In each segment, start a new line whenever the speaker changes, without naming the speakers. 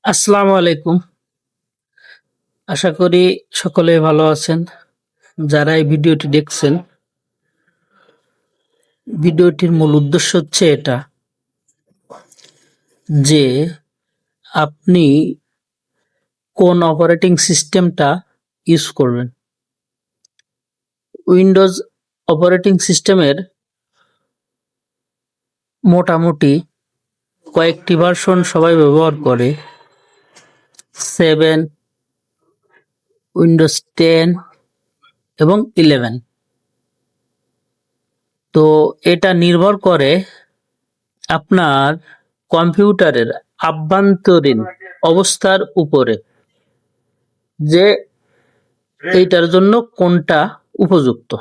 আসসালামু আলাইকুম। আশা করি সকলে ভালো আছেন। যারা এই ভিডিওটি দেখছেন, ভিডিওটির মূল উদ্দেশ্য হচ্ছে এটা যে আপনি কোন অপারেটিং সিস্টেমটা ইউজ করবেন। উইন্ডোজ অপারেটিং সিস্টেমের মোটামুটি কয়েকটি ভার্সন সবাই ব্যবহার করে। 7, উইন্ডোজ 10 এবং 11। তো এটা নির্ভর করে আপনার কম্পিউটারের আভ্যন্তরীণ অবস্থার উপরে যে এইটার জন্য কোনটা উপযুক্ত।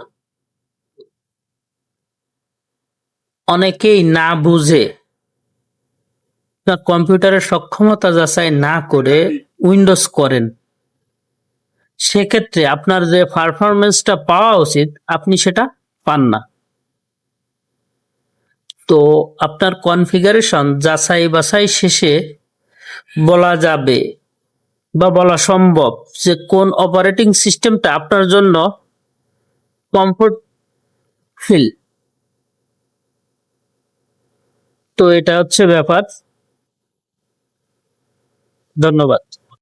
অনেকেই না বুঝে কম্পিউটারের সক্ষমতা যাচাই না করে উইন্ডোজ করেন, সেক্ষেত্রে আপনার যে পারফরমেন্সটা পাওয়া উচিত আপনি সেটা পান না। তো আপনার কনফিগারেশন যাচাই বাছাই শেষে বলা যাবে বা বলা সম্ভব যে কোন অপারেটিং সিস্টেমটা আপনার জন্য কমফোর্ট ফিল। তো এটা হচ্ছে ব্যাপার। ধন্যবাদ।